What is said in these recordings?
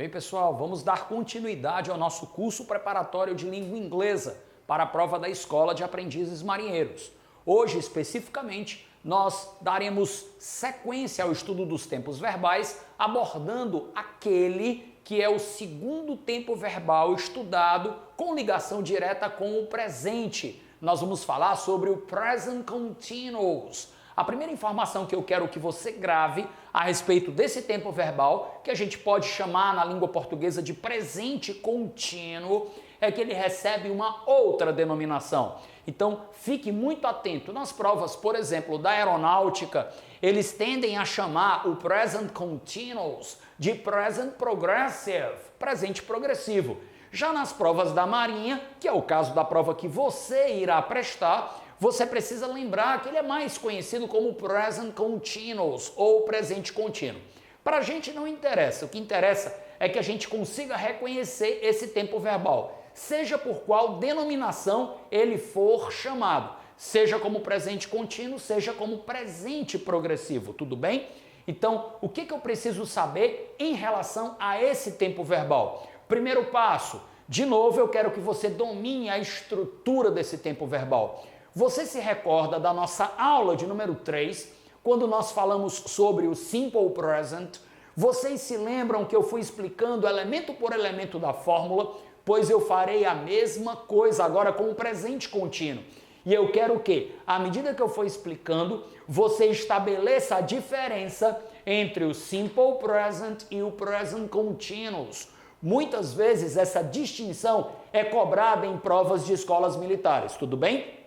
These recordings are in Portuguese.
Bem, pessoal, vamos dar continuidade ao nosso curso preparatório de língua inglesa para a prova da Escola de Aprendizes Marinheiros. Hoje, especificamente, nós daremos sequência ao estudo dos tempos verbais, abordando aquele que é o segundo tempo verbal estudado com ligação direta com o presente. Nós vamos falar sobre o Present Continuous. A primeira informação que eu quero que você grave a respeito desse tempo verbal, que a gente pode chamar na língua portuguesa de presente contínuo, é que ele recebe uma outra denominação. Então, fique muito atento. Nas provas, por exemplo, da aeronáutica, eles tendem a chamar o present continuous de present progressive, presente progressivo. Já nas provas da Marinha, que é o caso da prova que você irá prestar, você precisa lembrar que ele é mais conhecido como present continuous ou presente contínuo. Para a gente não interessa, o que interessa é que a gente consiga reconhecer esse tempo verbal, seja por qual denominação ele for chamado, seja como presente contínuo, seja como presente progressivo, tudo bem? Então, o que eu preciso saber em relação a esse tempo verbal? Primeiro passo, de novo eu quero que você domine a estrutura desse tempo verbal. Você se recorda da nossa aula de número 3, quando nós falamos sobre o Simple Present? Vocês se lembram que eu fui explicando elemento por elemento da fórmula? Pois eu farei a mesma coisa agora com o presente contínuo. E eu quero que, à medida que eu for explicando, você estabeleça a diferença entre o Simple Present e o Present Continuous. Muitas vezes essa distinção é cobrada em provas de escolas militares, tudo bem?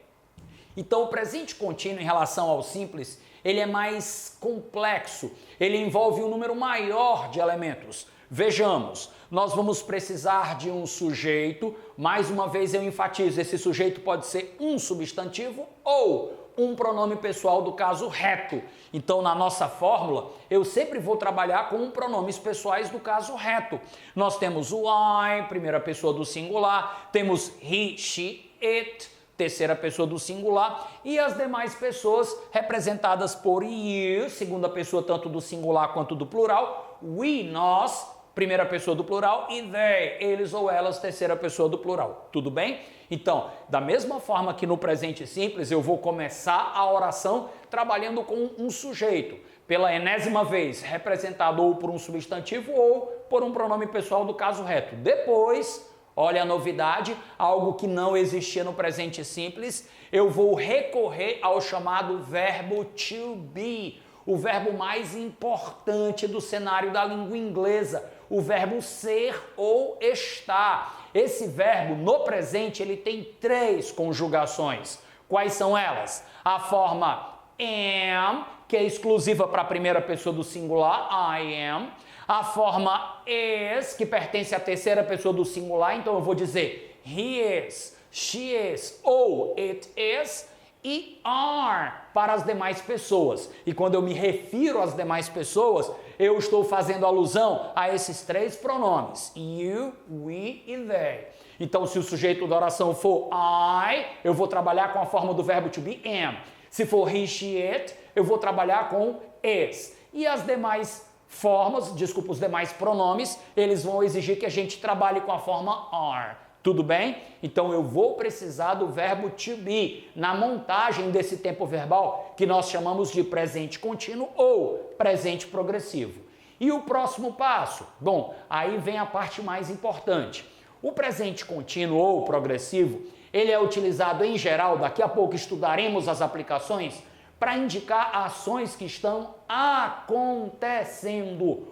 Então, o presente contínuo em relação ao simples, ele é mais complexo, ele envolve um número maior de elementos. Vejamos, nós vamos precisar de um sujeito, mais uma vez eu enfatizo, esse sujeito pode ser um substantivo ou um pronome pessoal do caso reto. Então, na nossa fórmula, eu sempre vou trabalhar com pronomes pessoais do caso reto. Nós temos o I, primeira pessoa do singular, temos he, she, it, terceira pessoa do singular, e as demais pessoas representadas por you, segunda pessoa tanto do singular quanto do plural, we, nós, primeira pessoa do plural, e they, eles ou elas, terceira pessoa do plural. Tudo bem? Então, da mesma forma que no presente simples, eu vou começar a oração trabalhando com um sujeito, pela enésima vez, representado ou por um substantivo ou por um pronome pessoal do caso reto. Depois, olha a novidade, algo que não existia no presente simples, eu vou recorrer ao chamado verbo to be, o verbo mais importante do cenário da língua inglesa, o verbo ser ou estar. Esse verbo, no presente, ele tem 3 conjugações. Quais são elas? A forma am, que é exclusiva para a primeira pessoa do singular, I am. A forma is, que pertence à terceira pessoa do singular, então eu vou dizer he is, she is ou it is. E are para as demais pessoas. E quando eu me refiro às demais pessoas, eu estou fazendo alusão a esses 3 pronomes, you, we e they. Então, se o sujeito da oração for I, eu vou trabalhar com a forma do verbo to be am. Se for he, she, it, eu vou trabalhar com is. E as demais formas, desculpa, os demais pronomes, eles vão exigir que a gente trabalhe com a forma are. Tudo bem? Então eu vou precisar do verbo to be na montagem desse tempo verbal que nós chamamos de presente contínuo ou presente progressivo. E o próximo passo? Bom, aí vem a parte mais importante. O presente contínuo ou progressivo, ele é utilizado em geral, daqui a pouco estudaremos as aplicações, para indicar ações que estão acontecendo,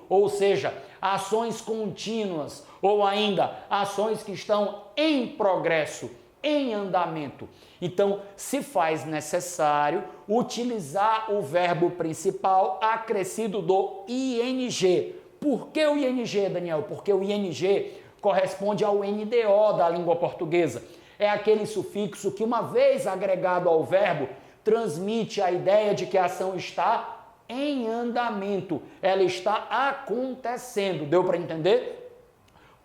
ou seja, ações contínuas, ou ainda ações que estão em progresso, em andamento. Então, se faz necessário utilizar o verbo principal acrescido do ing. Por que o ing, Daniel? Porque o ing corresponde ao NDO da língua portuguesa. É aquele sufixo que, uma vez agregado ao verbo, transmite a ideia de que a ação está em andamento, ela está acontecendo. Deu para entender?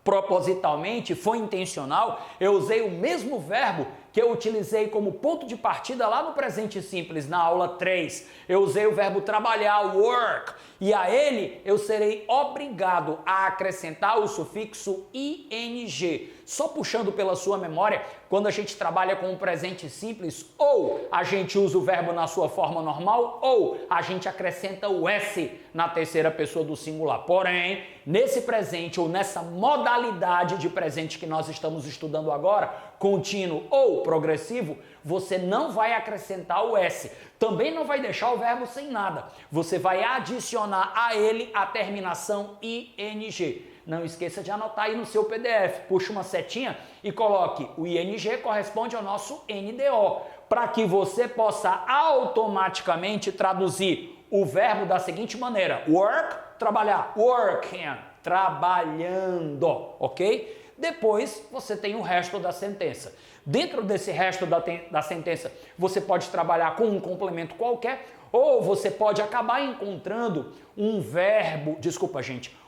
Propositalmente, foi intencional, eu usei o mesmo verbo que eu utilizei como ponto de partida lá no presente simples, na aula 3. Eu usei o verbo trabalhar, work, e a ele eu serei obrigado a acrescentar o sufixo ing. Só puxando pela sua memória, quando a gente trabalha com o presente simples, ou a gente usa o verbo na sua forma normal, ou a gente acrescenta o s na terceira pessoa do singular. Porém, nesse presente ou nessa modalidade de presente que nós estamos estudando agora, contínuo ou progressivo, você não vai acrescentar o s. Também não vai deixar o verbo sem nada. Você vai adicionar a ele a terminação ing. Não esqueça de anotar aí no seu PDF. Puxa uma setinha e coloque o ing corresponde ao nosso NDO, para que você possa automaticamente traduzir o verbo da seguinte maneira: work, trabalhar, working, trabalhando, ok? Depois você tem o resto da sentença. Dentro desse resto da sentença, você pode trabalhar com um complemento qualquer, ou você pode acabar encontrando um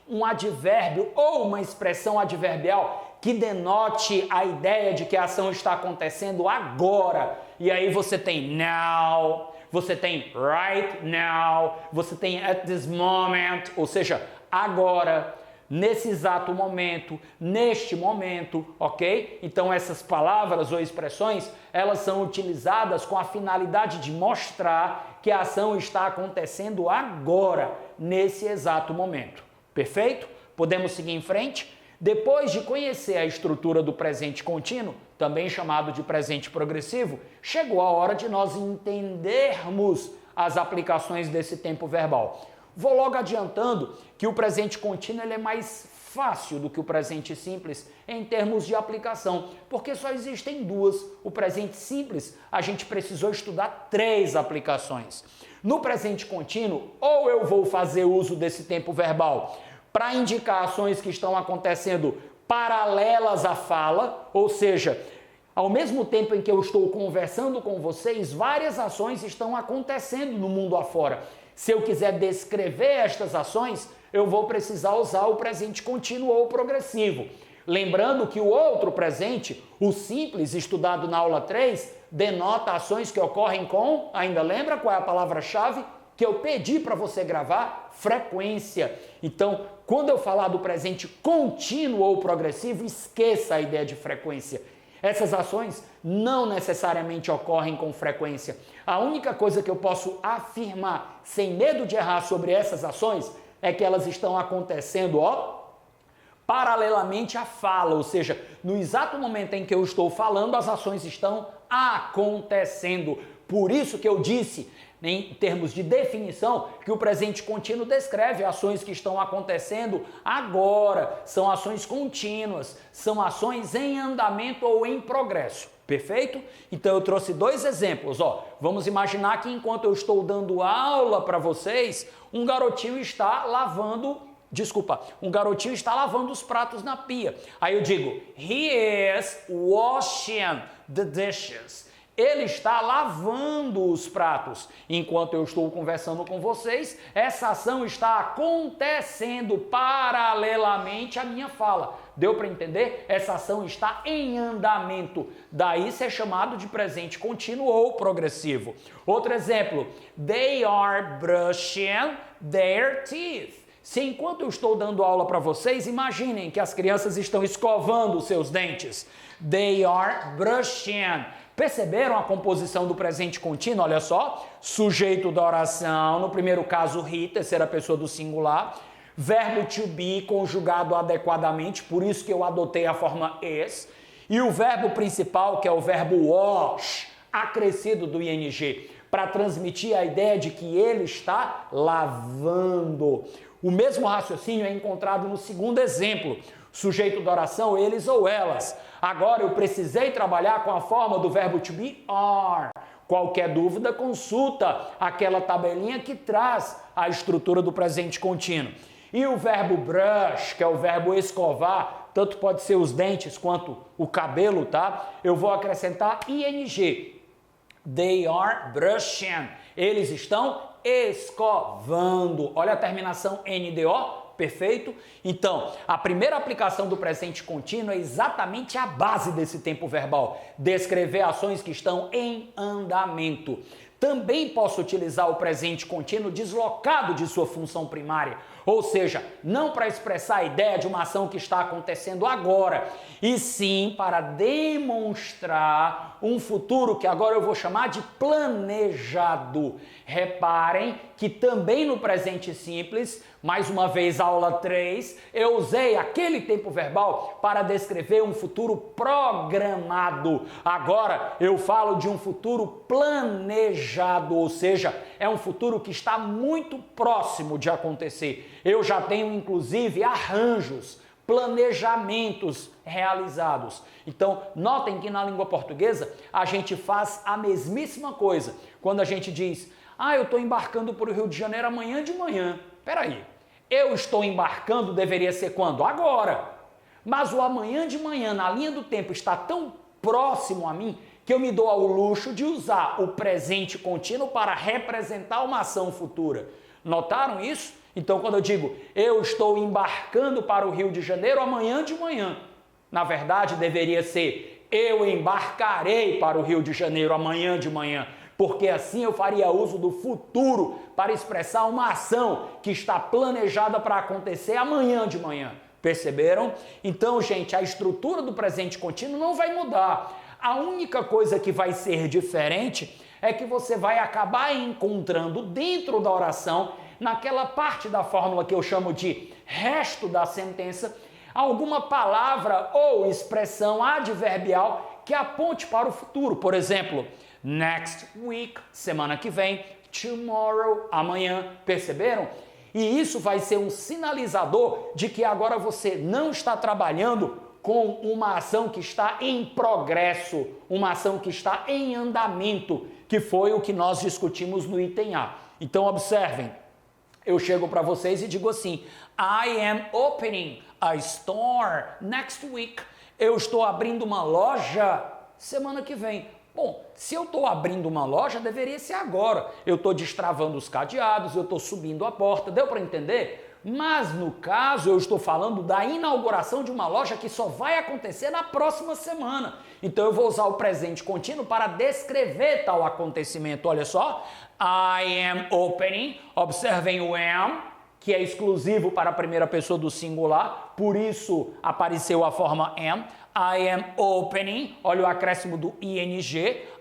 um advérbio ou uma expressão adverbial que denote a ideia de que a ação está acontecendo agora. E aí você tem now, você tem right now, você tem at this moment, ou seja, agora, nesse exato momento, neste momento, ok? Então essas palavras ou expressões, elas são utilizadas com a finalidade de mostrar que a ação está acontecendo agora, nesse exato momento. Perfeito? Podemos seguir em frente? Depois de conhecer a estrutura do presente contínuo, também chamado de presente progressivo, chegou a hora de nós entendermos as aplicações desse tempo verbal. Vou logo adiantando que o presente contínuo ele é mais fácil do que o presente simples em termos de aplicação, porque só existem duas. O presente simples, a gente precisou estudar 3 aplicações. No presente contínuo, ou eu vou fazer uso desse tempo verbal para indicar ações que estão acontecendo paralelas à fala, ou seja, ao mesmo tempo em que eu estou conversando com vocês, várias ações estão acontecendo no mundo afora. Se eu quiser descrever estas ações, eu vou precisar usar o presente contínuo ou progressivo. Lembrando que o outro presente, o simples, estudado na aula 3, denota ações que ocorrem com, ainda lembra qual é a palavra-chave que eu pedi para você gravar? Frequência. Então, quando eu falar do presente contínuo ou progressivo, esqueça a ideia de frequência. Essas ações não necessariamente ocorrem com frequência. A única coisa que eu posso afirmar, sem medo de errar sobre essas ações, é que elas estão acontecendo, paralelamente à fala, ou seja, no exato momento em que eu estou falando, as ações estão acontecendo. Por isso que eu disse, em termos de definição, que o presente contínuo descreve ações que estão acontecendo agora, são ações contínuas, são ações em andamento ou em progresso, perfeito? Então eu trouxe 2 exemplos, vamos imaginar que enquanto eu estou dando aula para vocês, um garotinho está lavando os pratos na pia. Aí eu digo, he is washing the dishes. Ele está lavando os pratos. Enquanto eu estou conversando com vocês, essa ação está acontecendo paralelamente à minha fala. Deu para entender? Essa ação está em andamento. Daí ser chamado de presente contínuo ou progressivo. Outro exemplo, they are brushing their teeth. Se enquanto eu estou dando aula para vocês, imaginem que as crianças estão escovando os seus dentes. They are brushing. Perceberam a composição do presente contínuo? Olha só, sujeito da oração, no primeiro caso he, terceira pessoa do singular, verbo to be conjugado adequadamente, por isso que eu adotei a forma is, e o verbo principal, que é o verbo wash, acrescido do ing, para transmitir a ideia de que ele está lavando. O mesmo raciocínio é encontrado no segundo exemplo, sujeito da oração, eles ou elas. Agora eu precisei trabalhar com a forma do verbo to be are. Qualquer dúvida, consulta aquela tabelinha que traz a estrutura do presente contínuo. E o verbo brush, que é o verbo escovar, tanto pode ser os dentes quanto o cabelo, tá? Eu vou acrescentar ing. They are brushing. Eles estão escovando. Olha a terminação NDO, Perfeito? Então, a primeira aplicação do presente contínuo é exatamente a base desse tempo verbal. Descrever ações que estão em andamento. Também posso utilizar o presente contínuo deslocado de sua função primária, ou seja, não para expressar a ideia de uma ação que está acontecendo agora, e sim para demonstrar um futuro que agora eu vou chamar de planejado. Reparem que também no presente simples, mais uma vez aula 3, eu usei aquele tempo verbal para descrever um futuro programado. Agora eu falo de um futuro planejado, ou seja, é um futuro que está muito próximo de acontecer. Eu já tenho inclusive arranjos, planejamentos realizados. Então, notem que na língua portuguesa a gente faz a mesmíssima coisa. Quando a gente diz, eu estou embarcando para o Rio de Janeiro amanhã de manhã. Peraí, eu estou embarcando deveria ser quando? Agora. Mas o amanhã de manhã na linha do tempo está tão próximo a mim que eu me dou ao luxo de usar o presente contínuo para representar uma ação futura. Notaram isso? Então, quando eu digo, eu estou embarcando para o Rio de Janeiro amanhã de manhã, na verdade deveria ser, eu embarcarei para o Rio de Janeiro amanhã de manhã, porque assim eu faria uso do futuro para expressar uma ação que está planejada para acontecer amanhã de manhã. Perceberam? Então, gente, a estrutura do presente contínuo não vai mudar. A única coisa que vai ser diferente é que você vai acabar encontrando dentro da oração, naquela parte da fórmula que eu chamo de resto da sentença, alguma palavra ou expressão adverbial que aponte para o futuro. Por exemplo, next week, semana que vem, tomorrow, amanhã. Perceberam? E isso vai ser um sinalizador de que agora você não está trabalhando com uma ação que está em progresso, uma ação que está em andamento, que foi o que nós discutimos no item A. Então, observem, eu chego para vocês e digo assim, I am opening a store next week. Eu estou abrindo uma loja semana que vem. Bom, se eu estou abrindo uma loja, deveria ser agora. Eu estou destravando os cadeados, eu estou subindo a porta, deu para entender? Mas no caso eu estou falando da inauguração de uma loja que só vai acontecer na próxima semana. Então eu vou usar o presente contínuo para descrever tal acontecimento. Olha só, I am opening, observem o am, que é exclusivo para a primeira pessoa do singular, por isso apareceu a forma am. I am opening, olha o acréscimo do ing,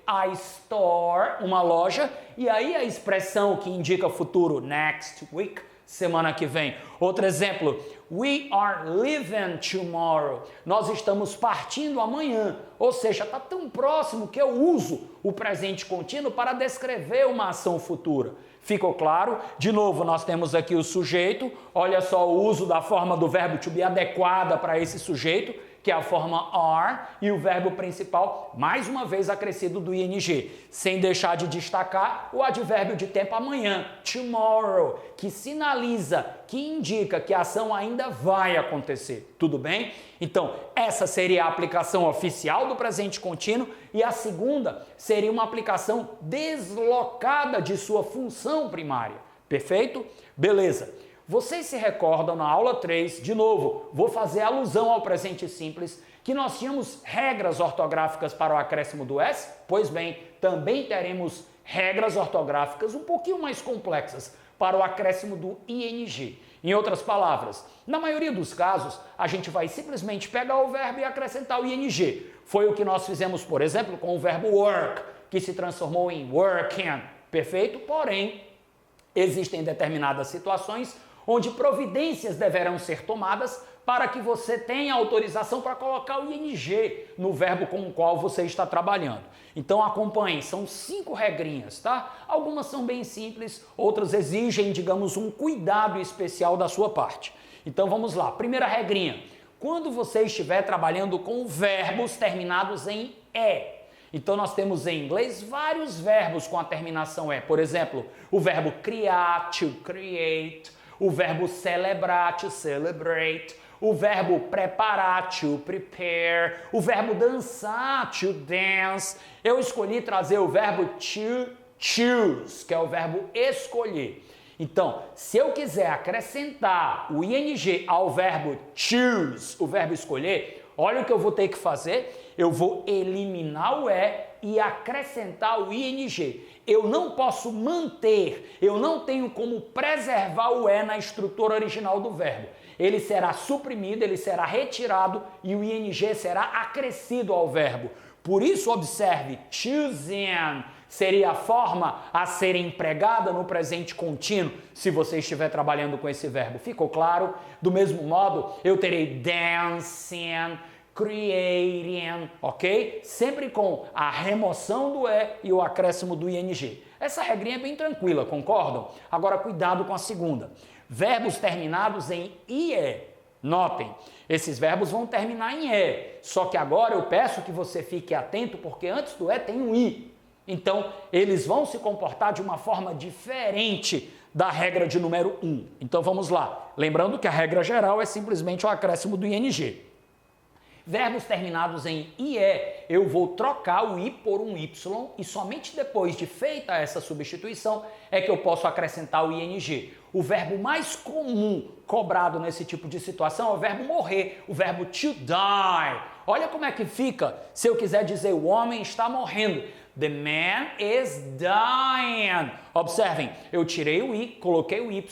a store, uma loja, e aí a expressão que indica futuro, next week, semana que vem. Outro exemplo, we are leaving tomorrow. Nós estamos partindo amanhã. Ou seja, está tão próximo que eu uso o presente contínuo para descrever uma ação futura. Ficou claro? De novo, nós temos aqui o sujeito. Olha só o uso da forma do verbo to be adequada para esse sujeito, que é a forma are, e o verbo principal, mais uma vez acrescido do ing, sem deixar de destacar o advérbio de tempo amanhã, tomorrow, que sinaliza, que indica que a ação ainda vai acontecer. Tudo bem? Então, essa seria a aplicação oficial do presente contínuo e a segunda seria uma aplicação deslocada de sua função primária. Perfeito? Beleza. Vocês se recordam na aula 3, de novo, vou fazer alusão ao presente simples, que nós tínhamos regras ortográficas para o acréscimo do S? Pois bem, também teremos regras ortográficas um pouquinho mais complexas para o acréscimo do ing. Em outras palavras, na maioria dos casos, a gente vai simplesmente pegar o verbo e acrescentar o ing. Foi o que nós fizemos, por exemplo, com o verbo work, que se transformou em working. Perfeito? Porém, existem determinadas situações onde providências deverão ser tomadas para que você tenha autorização para colocar o ing no verbo com o qual você está trabalhando. Então acompanhem, são 5 regrinhas, tá? Algumas são bem simples, outras exigem, digamos, um cuidado especial da sua parte. Então vamos lá, primeira regrinha, quando você estiver trabalhando com verbos terminados em E, então nós temos em inglês vários verbos com a terminação E, por exemplo, o verbo criar, to create, o verbo celebrar, to celebrate, o verbo preparar, to prepare, o verbo dançar, to dance. Eu escolhi trazer o verbo to choose, que é o verbo escolher. Então, se eu quiser acrescentar o ing ao verbo choose, o verbo escolher, olha o que eu vou ter que fazer. Eu vou eliminar o e e acrescentar o ing. Eu não posso manter, eu não tenho como preservar o e na estrutura original do verbo. Ele será suprimido, ele será retirado e o ing será acrescido ao verbo. Por isso, observe, choosing seria a forma a ser empregada no presente contínuo, se você estiver trabalhando com esse verbo. Ficou claro? Do mesmo modo, eu terei dancing, creating, ok? Sempre com a remoção do e e o acréscimo do ing. Essa regrinha é bem tranquila, concordam? Agora, cuidado com a segunda. Verbos terminados em ie. Notem, esses verbos vão terminar em e. Só que agora eu peço que você fique atento, porque antes do e tem um i. Então, eles vão se comportar de uma forma diferente da regra de número 1. Então, vamos lá. Lembrando que a regra geral é simplesmente o acréscimo do ing. Verbos terminados em ie, eu vou trocar o i por um y e somente depois de feita essa substituição é que eu posso acrescentar o ing. O verbo mais comum cobrado nesse tipo de situação é o verbo morrer, o verbo to die. Olha como é que fica se eu quiser dizer o homem está morrendo. The man is dying. Observem, eu tirei o i, coloquei o y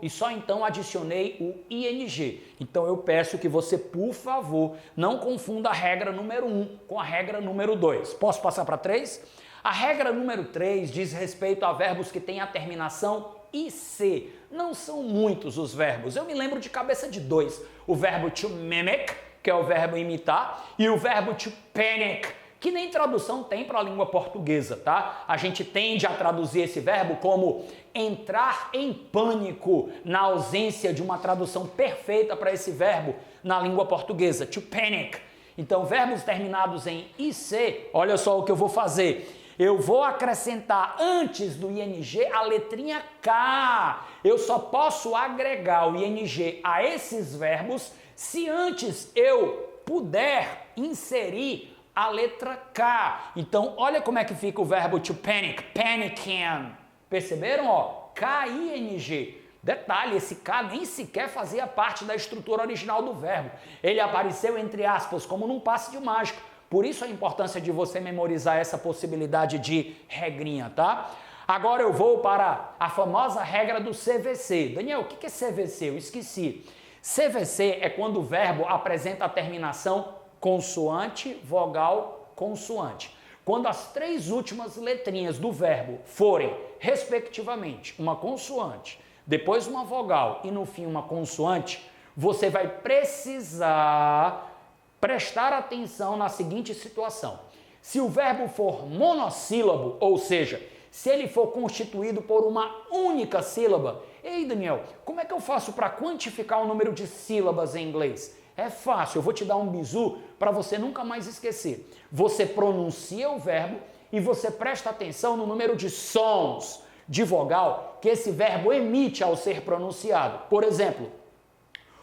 e só então adicionei o ing. Então eu peço que você, por favor, não confunda a regra número 1 com a regra número 2. Posso passar para 3? A regra número 3 diz respeito a verbos que têm a terminação ic. Não são muitos os verbos. Eu me lembro de cabeça de 2. O verbo to mimic, que é o verbo imitar, e o verbo to panic, que nem tradução tem para a língua portuguesa, tá? A gente tende a traduzir esse verbo como entrar em pânico, na ausência de uma tradução perfeita para esse verbo na língua portuguesa, to panic. Então, verbos terminados em ic, olha só o que eu vou fazer. Eu vou acrescentar antes do ing a letrinha K. Eu só posso agregar o ing a esses verbos se antes eu puder inserir a letra K. Então, olha como é que fica o verbo to panic, panicking. Perceberam? Ó, K-I-N-G. Detalhe, esse K nem sequer fazia parte da estrutura original do verbo. Ele apareceu entre aspas, como num passe de mágica. Por isso a importância de você memorizar essa possibilidade de regrinha, tá? Agora eu vou para a famosa regra do CVC. Daniel, o que é CVC? Eu esqueci. CVC é quando o verbo apresenta a terminação consoante, vogal, consoante. Quando as três últimas letrinhas do verbo forem, respectivamente, uma consoante, depois uma vogal e no fim uma consoante, você vai precisar prestar atenção na seguinte situação. Se o verbo for monossílabo, ou seja, se ele for constituído por uma única sílaba, ei Daniel, como é que eu faço para quantificar o número de sílabas em inglês? É fácil, eu vou te dar um bizu para você nunca mais esquecer. Você pronuncia o verbo e você presta atenção no número de sons de vogal que esse verbo emite ao ser pronunciado. Por exemplo,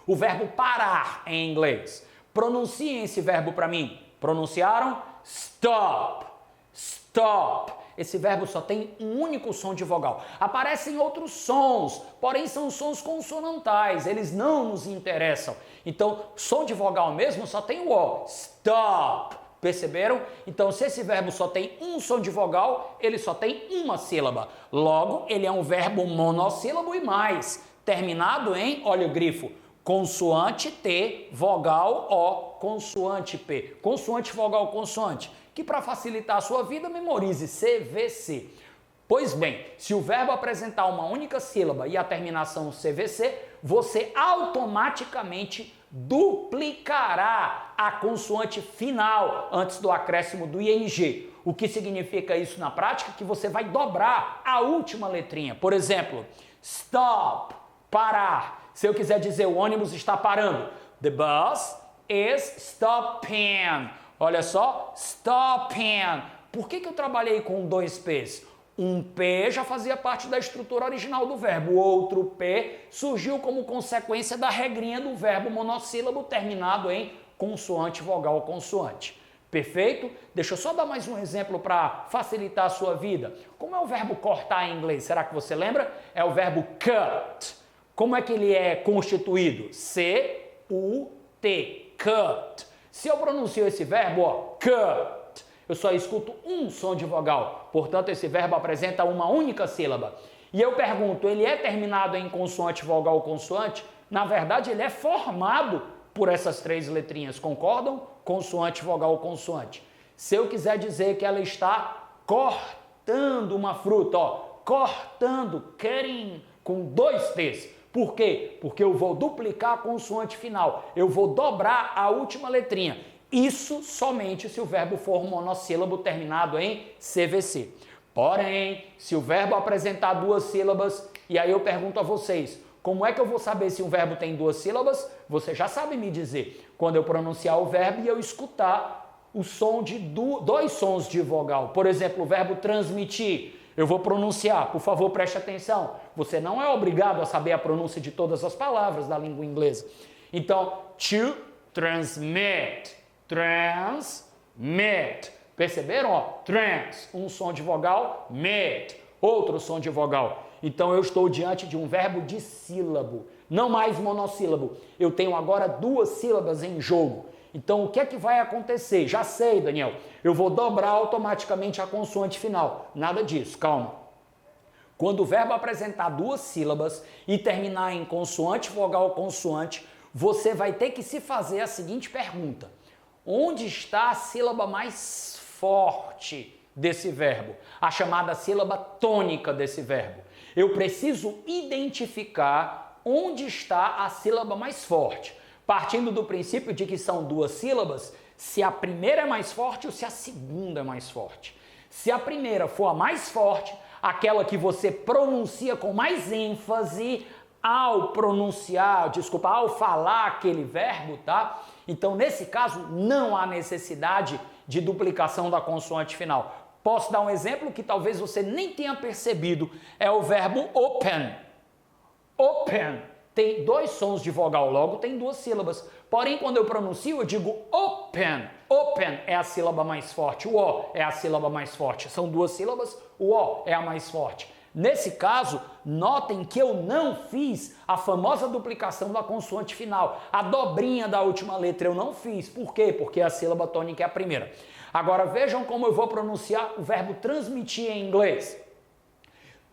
o verbo parar em inglês. Pronunciem esse verbo para mim. Pronunciaram? Stop. Stop. Esse verbo só tem um único som de vogal. Aparecem outros sons, porém são sons consonantais, eles não nos interessam. Então, som de vogal mesmo só tem o O. Stop. Perceberam? Então, se esse verbo só tem um som de vogal, ele só tem uma sílaba. Logo, ele é um verbo monossílabo e mais, terminado em, olha o grifo, consoante T, vogal O, consoante P. Consoante, vogal, consoante. Que para facilitar a sua vida, memorize CVC. Pois bem, se o verbo apresentar uma única sílaba e a terminação CVC, você automaticamente duplicará a consoante final antes do acréscimo do ing. O que significa isso na prática? Que você vai dobrar a última letrinha. Por exemplo, stop, parar. Se eu quiser dizer o ônibus está parando, the bus is stopping. Olha só, stopping. Por que eu trabalhei com dois P's? Um P já fazia parte da estrutura original do verbo, o outro P surgiu como consequência da regrinha do verbo monossílabo terminado em consoante, vogal, consoante. Perfeito? Deixa eu só dar mais um exemplo para facilitar a sua vida. Como é o verbo cortar em inglês? Será que você lembra? É o verbo cut. Como é que ele é constituído? C-U-T. Cut. Se eu pronuncio esse verbo, ó, cut, eu só escuto um som de vogal. Portanto, esse verbo apresenta uma única sílaba. E eu pergunto, ele é terminado em consoante, vogal, consoante? Na verdade, ele é formado por essas três letrinhas, concordam? Consoante, vogal, consoante. Se eu quiser dizer que ela está cortando uma fruta, ó, cortando, cutting, com dois T's. Por quê? Porque eu vou duplicar a consoante final, eu vou dobrar a última letrinha. Isso somente se o verbo for monossílabo terminado em CVC. Porém, se o verbo apresentar duas sílabas, e aí eu pergunto a vocês, como é que eu vou saber se um verbo tem duas sílabas? Você já sabe me dizer. Quando eu pronunciar o verbo e eu escutar o som de dois sons de vogal. Por exemplo, o verbo transmitir. Eu vou pronunciar, por favor, preste atenção. Você não é obrigado a saber a pronúncia de todas as palavras da língua inglesa. Então, to transmit. Transmit. Perceberam? Ó, trans, um som de vogal, mit, outro som de vogal. Então eu estou diante de um verbo dissílabo, não mais monossílabo. Eu tenho agora duas sílabas em jogo. Então o que é que vai acontecer? Já sei, Daniel. Eu vou dobrar automaticamente a consoante final. Nada disso, calma. Quando o verbo apresentar duas sílabas e terminar em consoante, vogal, consoante, você vai ter que se fazer a seguinte pergunta. Onde está a sílaba mais forte desse verbo? A chamada sílaba tônica desse verbo. Eu preciso identificar onde está a sílaba mais forte, partindo do princípio de que são duas sílabas, se a primeira é mais forte ou se a segunda é mais forte. Se a primeira for a mais forte, aquela que você pronuncia com mais ênfase ao ao falar aquele verbo, tá? Então, nesse caso, não há necessidade de duplicação da consoante final. Posso dar um exemplo que talvez você nem tenha percebido, é o verbo open. Open tem dois sons de vogal, logo tem duas sílabas. Porém, quando eu pronuncio, eu digo open. Open é a sílaba mais forte, o O é a sílaba mais forte. São duas sílabas, o O é a mais forte. Nesse caso, notem que eu não fiz a famosa duplicação da consoante final. A dobrinha da última letra eu não fiz. Por quê? Porque a sílaba tônica é a primeira. Agora vejam como eu vou pronunciar o verbo transmitir em inglês.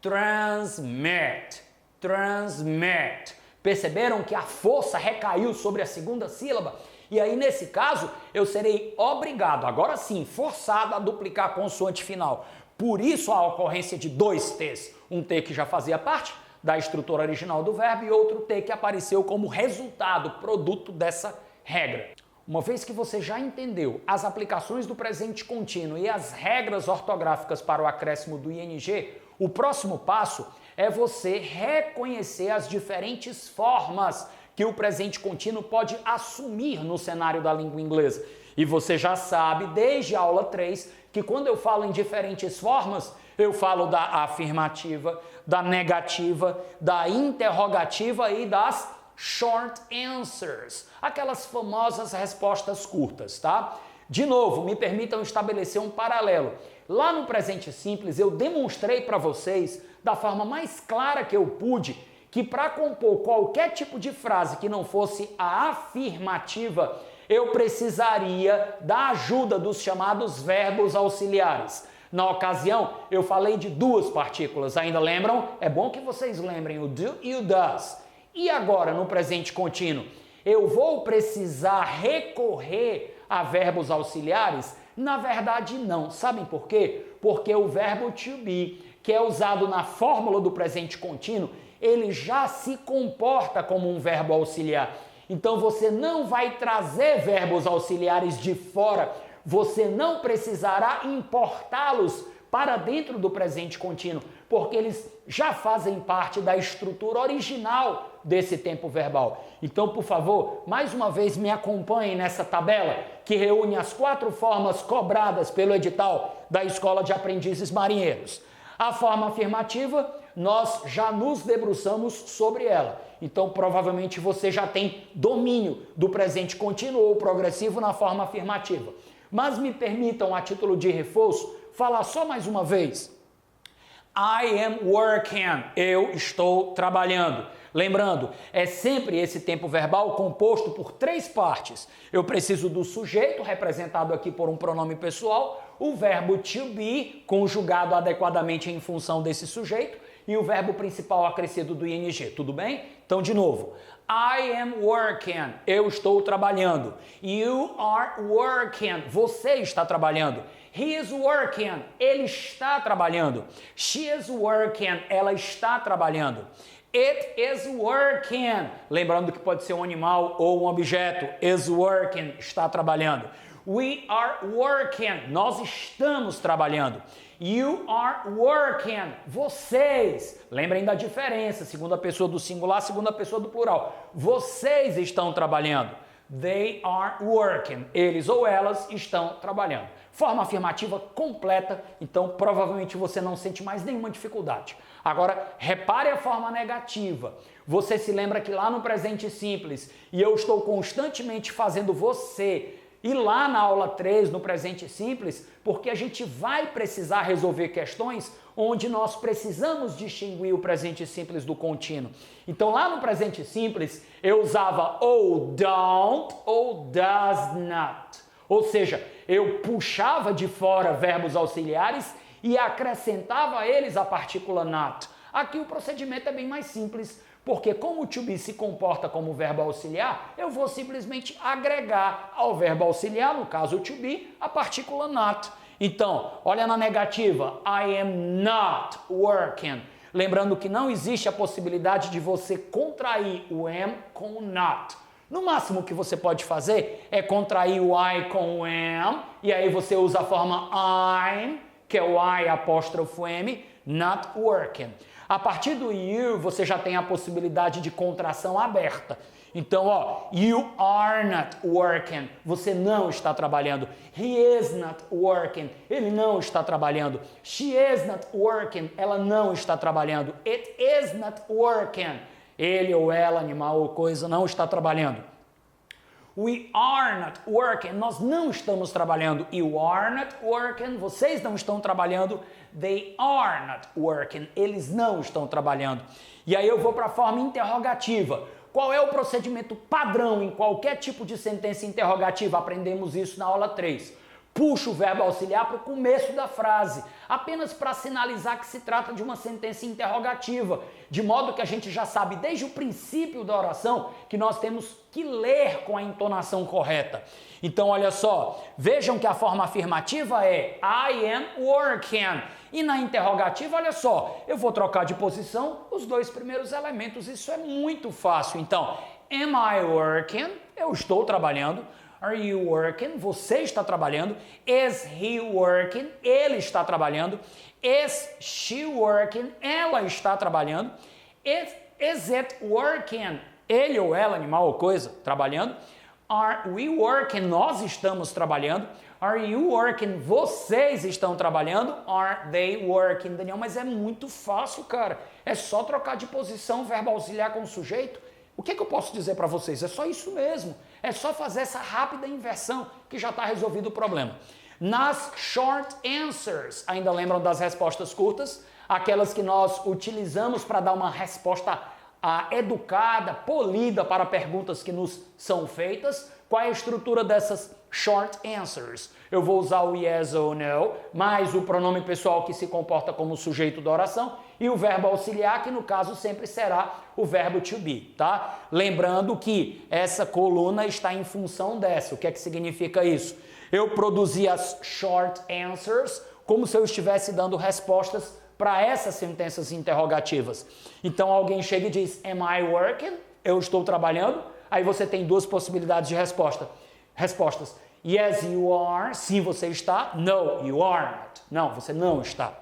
Transmit. Transmit. Perceberam que a força recaiu sobre a segunda sílaba? E aí, nesse caso, eu serei obrigado, agora sim, forçado a duplicar a consoante final. Por isso a ocorrência de dois T's. Um T que já fazia parte da estrutura original do verbo e outro T que apareceu como resultado, produto dessa regra. Uma vez que você já entendeu as aplicações do presente contínuo e as regras ortográficas para o acréscimo do ing, o próximo passo é você reconhecer as diferentes formas que o presente contínuo pode assumir no cenário da língua inglesa. E você já sabe, desde a aula 3, que quando eu falo em diferentes formas, eu falo da afirmativa, da negativa, da interrogativa e das short answers, aquelas famosas respostas curtas, tá? De novo, me permitam estabelecer um paralelo. Lá no presente simples, eu demonstrei para vocês, da forma mais clara que eu pude, que para compor qualquer tipo de frase que não fosse a afirmativa, eu precisaria da ajuda dos chamados verbos auxiliares. Na ocasião, eu falei de duas partículas, ainda lembram? É bom que vocês lembrem o do e o does. E agora, no presente contínuo, eu vou precisar recorrer a verbos auxiliares? Na verdade, não. Sabem por quê? Porque o verbo to be, que é usado na fórmula do presente contínuo, ele já se comporta como um verbo auxiliar. Então você não vai trazer verbos auxiliares de fora, você não precisará importá-los para dentro do presente contínuo, porque eles já fazem parte da estrutura original desse tempo verbal. Então, por favor, mais uma vez me acompanhem nessa tabela que reúne as 4 formas cobradas pelo edital da Escola de Aprendizes Marinheiros. A forma afirmativa, nós já nos debruçamos sobre ela. Então, provavelmente você já tem domínio do presente contínuo ou progressivo na forma afirmativa. Mas me permitam, a título de reforço, falar só mais uma vez. I am working. Eu estou trabalhando. Lembrando, é sempre esse tempo verbal composto por 3 partes. Eu preciso do sujeito, representado aqui por um pronome pessoal, o verbo to be, conjugado adequadamente em função desse sujeito, e o verbo principal acrescido do ing. Tudo bem? Então, de novo. I am working. Eu estou trabalhando. You are working. Você está trabalhando. He is working. Ele está trabalhando. She is working. Ela está trabalhando. It is working. Lembrando que pode ser um animal ou um objeto. Is working. Está trabalhando. We are working. Nós estamos trabalhando. You are working. Vocês. Lembrem da diferença. Segunda pessoa do singular, segunda pessoa do plural. Vocês estão trabalhando. They are working. Eles ou elas estão trabalhando. Forma afirmativa completa, então provavelmente você não sente mais nenhuma dificuldade. Agora, repare a forma negativa. Você se lembra que lá no presente simples, e eu estou constantemente fazendo você, e lá na aula 3, no presente simples, porque a gente vai precisar resolver questões onde nós precisamos distinguir o presente simples do contínuo. Então, lá no presente simples, eu usava ou don't ou does not. Ou seja, eu puxava de fora verbos auxiliares e acrescentava a eles a partícula not. Aqui o procedimento é bem mais simples, porque como o to be se comporta como verbo auxiliar, eu vou simplesmente agregar ao verbo auxiliar, no caso o to be, a partícula not. Então, olha na negativa, I am not working. Lembrando que não existe a possibilidade de você contrair o am com o not. No máximo que você pode fazer é contrair o I com o am, e aí você usa a forma I'm, que é o I apóstrofo M, not working. A partir do you, você já tem a possibilidade de contração aberta. Então, ó, you are not working. Você não está trabalhando. He is not working. Ele não está trabalhando. She is not working. Ela não está trabalhando. It is not working. Ele ou ela, animal ou coisa, não está trabalhando. We are not working. Nós não estamos trabalhando. You are not working. Vocês não estão trabalhando. They are not working. Eles não estão trabalhando. E aí eu vou para a forma interrogativa. Qual é o procedimento padrão em qualquer tipo de sentença interrogativa? Aprendemos isso na aula 3. Puxa o verbo auxiliar para o começo da frase, apenas para sinalizar que se trata de uma sentença interrogativa, de modo que a gente já sabe desde o princípio da oração que nós temos que ler com a entonação correta. Então, olha só, vejam que a forma afirmativa é I am working. E na interrogativa, olha só, eu vou trocar de posição os 2 primeiros elementos, isso é muito fácil. Então, am I working? Eu estou trabalhando. Are you working? Você está trabalhando. Is he working? Ele está trabalhando. Is she working? Ela está trabalhando. Is it working? Ele ou ela, animal ou coisa, trabalhando. Are we working? Nós estamos trabalhando. Are you working? Vocês estão trabalhando. Are they working? Daniel, mas é muito fácil, cara. É só trocar de posição, verbo auxiliar com o sujeito. O que eu posso dizer para vocês? É só isso mesmo. É só fazer essa rápida inversão que já está resolvido o problema. Nas short answers, ainda lembram das respostas curtas? Aquelas que nós utilizamos para dar uma resposta educada, polida para perguntas que nos são feitas. Qual é a estrutura dessas short answers? Eu vou usar o yes ou no, mais o pronome pessoal que se comporta como sujeito da oração e o verbo auxiliar, que no caso sempre será o verbo to be, tá? Lembrando que essa coluna está em função dessa. O que é que significa isso? Eu produzi as short answers como se eu estivesse dando respostas para essas sentenças interrogativas. Então alguém chega e diz, am I working? Eu estou trabalhando. Aí você tem 2 possibilidades de respostas. Yes, you are. Sim, você está. No, you are not. Não, você não está.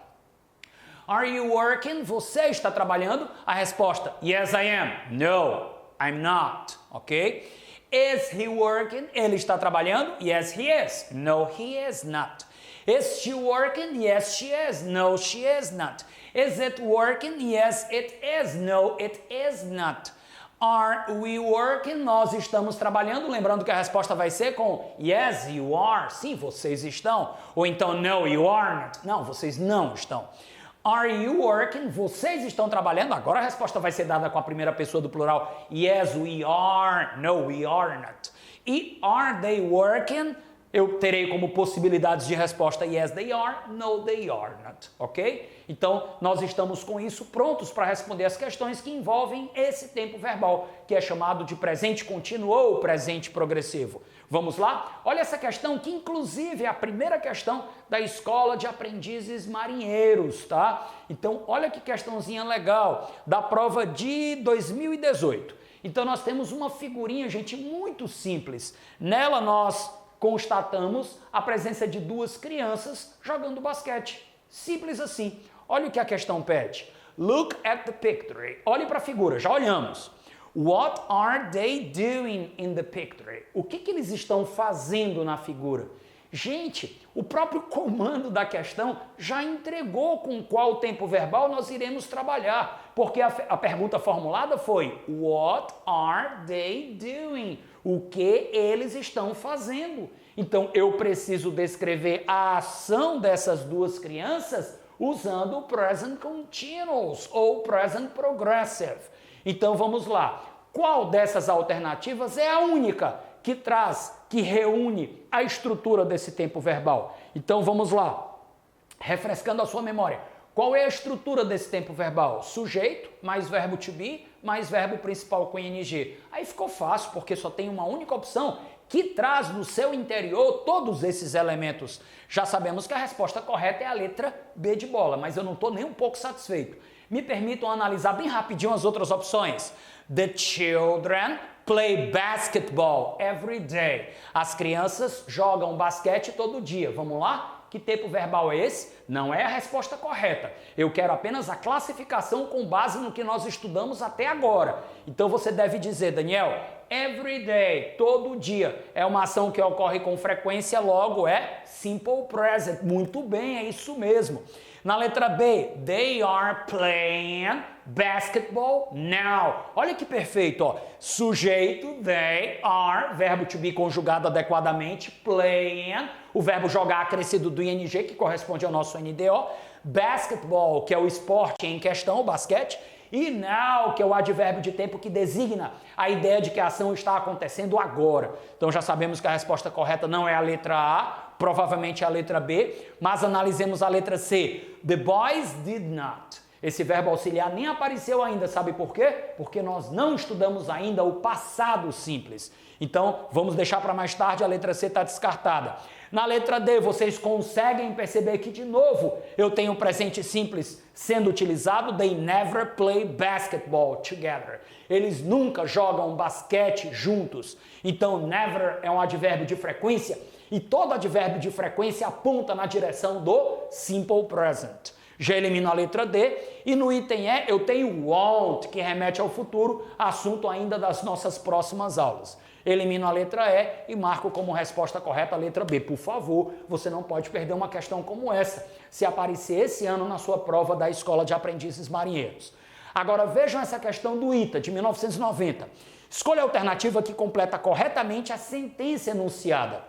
Are you working? Você está trabalhando? A resposta, yes, I am. No, I'm not. Ok? Is he working? Ele está trabalhando? Yes, he is. No, he is not. Is she working? Yes, she is. No, she is not. Is it working? Yes, it is. No, it is not. Are we working? Nós estamos trabalhando. Lembrando que a resposta vai ser com yes, you are. Sim, vocês estão. Ou então no, you are not. Não, vocês não estão. Are you working? Vocês estão trabalhando? Agora a resposta vai ser dada com a primeira pessoa do plural. Yes, we are. No, we are not. E are they working? Eu terei como possibilidades de resposta yes, they are, no, they are not, ok? Então, nós estamos com isso prontos para responder as questões que envolvem esse tempo verbal, que é chamado de presente contínuo ou presente progressivo. Vamos lá? Olha essa questão, que inclusive é a primeira questão da Escola de Aprendizes Marinheiros, tá? Então, olha que questãozinha legal, da prova de 2018. Então, nós temos uma figurinha, gente, muito simples. Nela, nós constatamos a presença de duas crianças jogando basquete. Simples assim. Olha o que a questão pede. Look at the picture. Olhe para a figura, já olhamos. What are they doing in the picture? O que eles estão fazendo na figura? Gente, o próprio comando da questão já entregou com qual tempo verbal nós iremos trabalhar, porque a pergunta formulada foi What are they doing? O que eles estão fazendo? Então, eu preciso descrever a ação dessas duas crianças usando o present continuous ou present progressive. Então, vamos lá. Qual dessas alternativas é a única que traz, que reúne a estrutura desse tempo verbal? Então, vamos lá. Refrescando a sua memória. Qual é a estrutura desse tempo verbal? Sujeito, mais verbo to be, mais verbo principal com ing. Aí ficou fácil, porque só tem uma única opção que traz no seu interior todos esses elementos. Já sabemos que a resposta correta é a letra B de bola, mas eu não estou nem um pouco satisfeito. Me permitam analisar bem rapidinho as outras opções. The children play basketball every day. As crianças jogam basquete todo dia. Vamos lá? Que tempo verbal é esse? Não é a resposta correta. Eu quero apenas a classificação com base no que nós estudamos até agora. Então você deve dizer, Daniel, every day, todo dia. É uma ação que ocorre com frequência, logo é simple present. Muito bem, é isso mesmo. Na letra B, they are playing basketball now. Olha que perfeito, ó. Sujeito, they are, verbo to be conjugado adequadamente, playing, o verbo jogar acrescido do ing, que corresponde ao nosso NDO, basketball, que é o esporte em questão, o basquete, e now, que é o advérbio de tempo que designa a ideia de que a ação está acontecendo agora. Então já sabemos que a resposta correta não é a letra A, provavelmente é a letra B, mas analisemos a letra C. The boys did not. Esse verbo auxiliar nem apareceu ainda, sabe por quê? Porque nós não estudamos ainda o passado simples. Então, vamos deixar para mais tarde, a letra C está descartada. Na letra D, vocês conseguem perceber que, de novo, eu tenho o presente simples sendo utilizado. They never play basketball together. Eles nunca jogam basquete juntos. Então, never é um advérbio de frequência e todo advérbio de frequência aponta na direção do simple present. Já elimino a letra D e no item E eu tenho won't, que remete ao futuro, assunto ainda das nossas próximas aulas. Elimino a letra E e marco como resposta correta a letra B. Por favor, você não pode perder uma questão como essa, se aparecer esse ano na sua prova da Escola de Aprendizes Marinheiros. Agora vejam essa questão do ITA, de 1990. Escolha a alternativa que completa corretamente a sentença enunciada.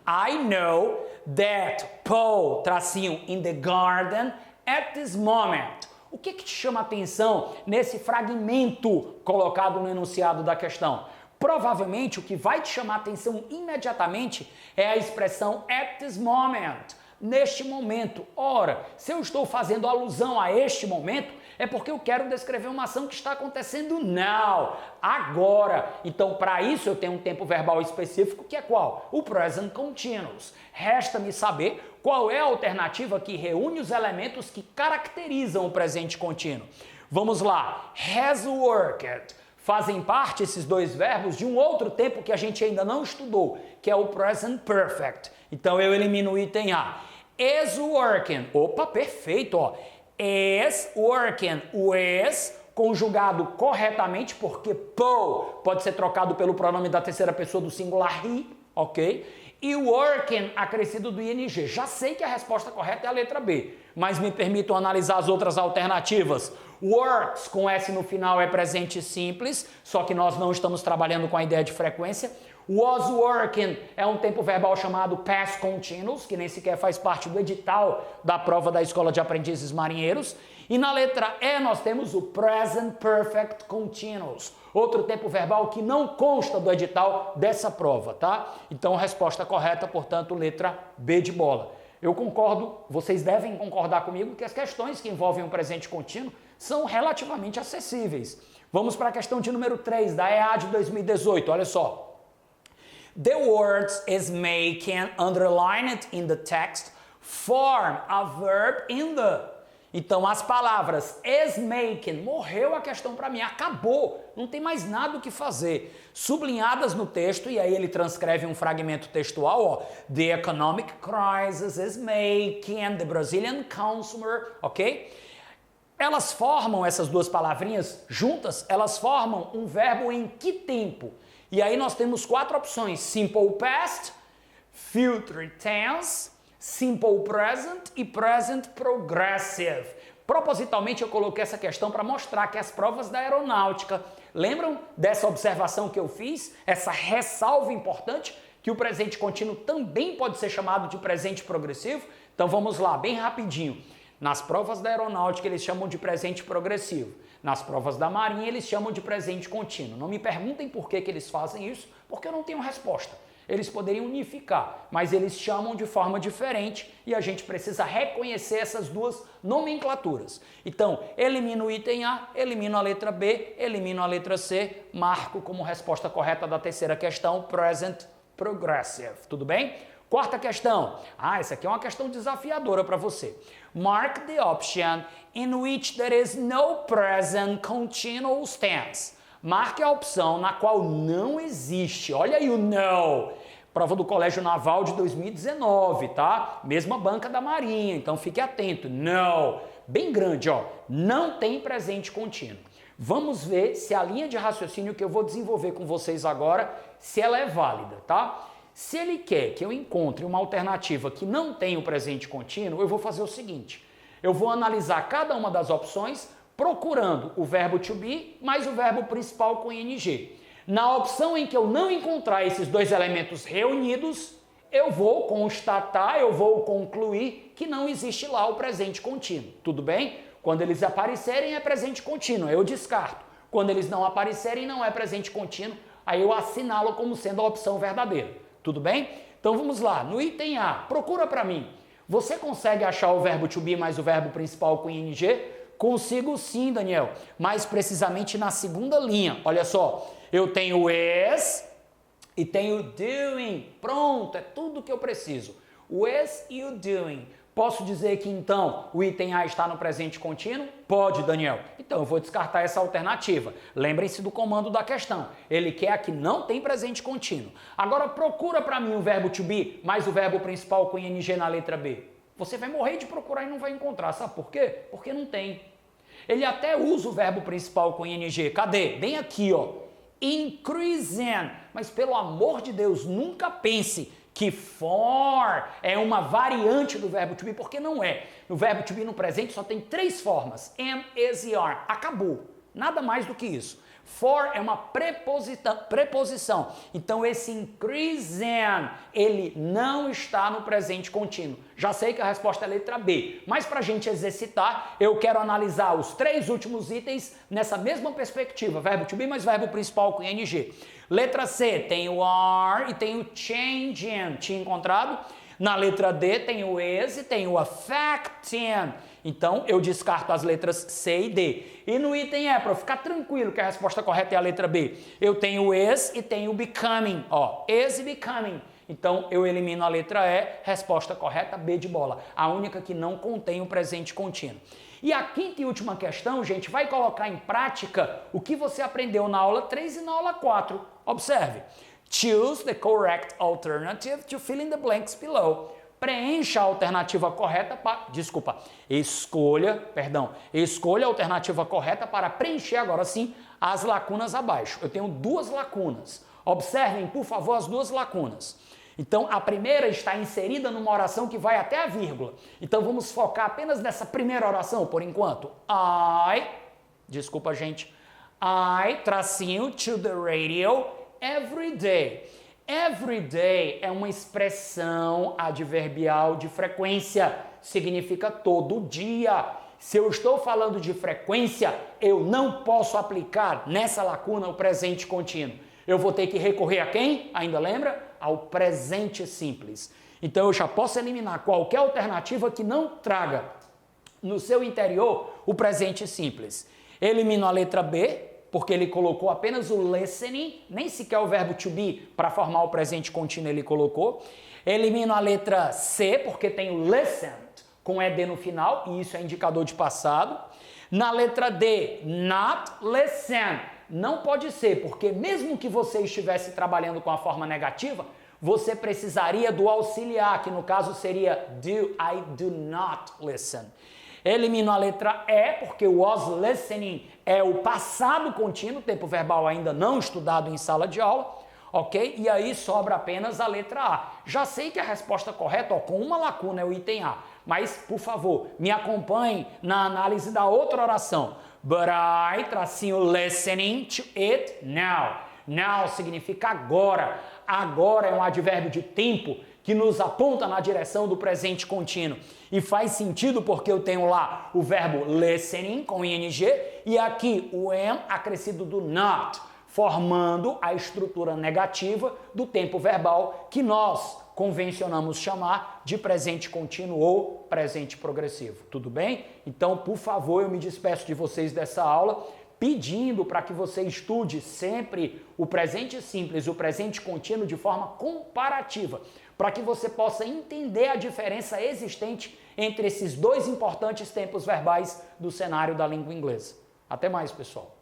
I know that Paul, tracinho, in the garden at this moment. O que te chama a atenção nesse fragmento colocado no enunciado da questão? Provavelmente o que vai te chamar a atenção imediatamente é a expressão at this moment, neste momento. Ora, se eu estou fazendo alusão a este momento, é porque eu quero descrever uma ação que está acontecendo now, agora. Então, para isso, eu tenho um tempo verbal específico, que é qual? O present continuous. Resta-me saber qual é a alternativa que reúne os elementos que caracterizam o presente contínuo. Vamos lá. Has worked. Fazem parte esses dois verbos de um outro tempo que a gente ainda não estudou, que é o present perfect. Então, eu elimino o item A. Is working. Opa, perfeito, ó. Is working. O is conjugado corretamente, porque Paul pode ser trocado pelo pronome da terceira pessoa do singular he, ok? E working acrescido do ing. Já sei que a resposta correta é a letra B, mas me permitam analisar as outras alternativas. Works com S no final é presente simples, só que nós não estamos trabalhando com a ideia de frequência. Was working é um tempo verbal chamado past continuous, que nem sequer faz parte do edital da prova da Escola de Aprendizes Marinheiros. E na letra E nós temos o present perfect continuous, outro tempo verbal que não consta do edital dessa prova, tá? Então, resposta correta, portanto, letra B de bola. Eu concordo, vocês devem concordar comigo que as questões que envolvem o presente contínuo são relativamente acessíveis. Vamos para a questão de número 3, da EA de 2018, olha só. The words is making, underlined in the text, form a verb in the. Então, as palavras is making, morreu a questão para mim, acabou, não tem mais nada o que fazer. Sublinhadas no texto, e aí ele transcreve um fragmento textual, ó. The economic crisis is making the Brazilian consumer, ok? Elas formam, essas duas palavrinhas juntas, elas formam um verbo em que tempo? E aí nós temos 4 opções: simple past, future tense, simple present e present progressive. Propositalmente eu coloquei essa questão para mostrar que as provas da aeronáutica, lembram dessa observação que eu fiz? Essa ressalva importante, que o presente contínuo também pode ser chamado de presente progressivo? Então vamos lá, bem rapidinho. Nas provas da aeronáutica eles chamam de presente progressivo. Nas provas da marinha eles chamam de presente contínuo. Não me perguntem por que eles fazem isso, porque eu não tenho resposta. Eles poderiam unificar, mas eles chamam de forma diferente e a gente precisa reconhecer essas duas nomenclaturas. Então, elimino o item A, elimino a letra B, elimino a letra C, marco como resposta correta da terceira questão, present progressive. Tudo bem? Quarta questão. Essa aqui é uma questão desafiadora para você. Mark the option in which there is no present continuous tense. Marque a opção na qual não existe. Olha aí o no. Prova do Colégio Naval de 2019, tá? Mesma banca da Marinha, então fique atento. No. Bem grande, ó. Não tem presente contínuo. Vamos ver se a linha de raciocínio que eu vou desenvolver com vocês agora, se ela é válida, tá? Se ele quer que eu encontre uma alternativa que não tem o presente contínuo, eu vou fazer o seguinte. Eu vou analisar cada uma das opções procurando o verbo to be mais o verbo principal com ing. Na opção em que eu não encontrar esses dois elementos reunidos, eu vou constatar, eu vou concluir que não existe lá o presente contínuo. Tudo bem? Quando eles aparecerem é presente contínuo, eu descarto. Quando eles não aparecerem não é presente contínuo, aí eu assinalo como sendo a opção verdadeira. Tudo bem? Então vamos lá, no item A, procura para mim. Você consegue achar o verbo to be mais o verbo principal com ing? Consigo sim, Daniel. Mais precisamente na segunda linha. Olha só, eu tenho is e tenho doing. Pronto, é tudo que eu preciso. O is e o doing. Posso dizer que então o item A está no presente contínuo? Pode, Daniel. Então eu vou descartar essa alternativa. Lembrem-se do comando da questão. Ele quer a que não tem presente contínuo. Agora procura para mim o verbo to be mais o verbo principal com ing na letra B. Você vai morrer de procurar e não vai encontrar. Sabe por quê? Porque não tem. Ele até usa o verbo principal com ing. Cadê? Bem aqui, ó. Increasing. Mas pelo amor de Deus, nunca pense que for é uma variante do verbo to be, porque não é. No verbo to be no presente só tem 3 formas. Am, is e are. Acabou. Nada mais do que isso. For é uma preposição. Então esse increasing, ele não está no presente contínuo. Já sei que a resposta é a letra B. Mas para a gente exercitar, eu quero analisar os 3 últimos itens nessa mesma perspectiva. Verbo to be mais verbo principal com ing. Letra C tem o are e tem o changing. Tinha encontrado? Na letra D tem o is e tem o affecting. Então eu descarto as letras C e D. E no item E, para ficar tranquilo que a resposta correta é a letra B, eu tenho is e tenho becoming. Ó, is e becoming. Então eu elimino a letra E, resposta correta B de bola. A única que não contém o presente contínuo. E a quinta e última questão, gente, vai colocar em prática o que você aprendeu na aula 3 e na aula 4. Observe. Choose the correct alternative to fill in the blanks below. Preencha a alternativa correta para... Escolha a alternativa correta para preencher agora sim as lacunas abaixo. Eu tenho 2 lacunas. Observem, por favor, as duas lacunas. Então, a primeira está inserida numa oração que vai até a vírgula. Então, vamos focar apenas nessa primeira oração, por enquanto. Desculpa, gente. I, tracinho, to the radio, every day. Every day é uma expressão adverbial de frequência. Significa todo dia. Se eu estou falando de frequência, eu não posso aplicar nessa lacuna o presente contínuo. Eu vou ter que recorrer a quem? Ainda lembra? Ao presente simples. Então eu já posso eliminar qualquer alternativa que não traga no seu interior o presente simples. Elimino a letra B, porque ele colocou apenas o listening, nem sequer o verbo to be para formar o presente contínuo ele colocou. Elimino a letra C, porque tem o listened com ED no final, e isso é indicador de passado. Na letra D, not listen. Não pode ser, porque mesmo que você estivesse trabalhando com a forma negativa, você precisaria do auxiliar, que no caso seria do, I do not listen. Elimino a letra E, porque o was listening é o passado contínuo, tempo verbal ainda não estudado em sala de aula, ok? E aí sobra apenas a letra A. Já sei que a resposta correta, com uma lacuna, é o item A, mas, por favor, me acompanhe na análise da outra oração. But I, tracinho, listening to it now. Now significa agora. Agora é um advérbio de tempo que nos aponta na direção do presente contínuo. E faz sentido porque eu tenho lá o verbo listening com ing e aqui o am acrescido do not, formando a estrutura negativa do tempo verbal que nós convencionamos chamar de presente contínuo ou presente progressivo. Tudo bem? Então, por favor, eu me despeço de vocês dessa aula pedindo para que você estude sempre o presente simples e o presente contínuo de forma comparativa, para que você possa entender a diferença existente entre esses dois importantes tempos verbais do cenário da língua inglesa. Até mais, pessoal!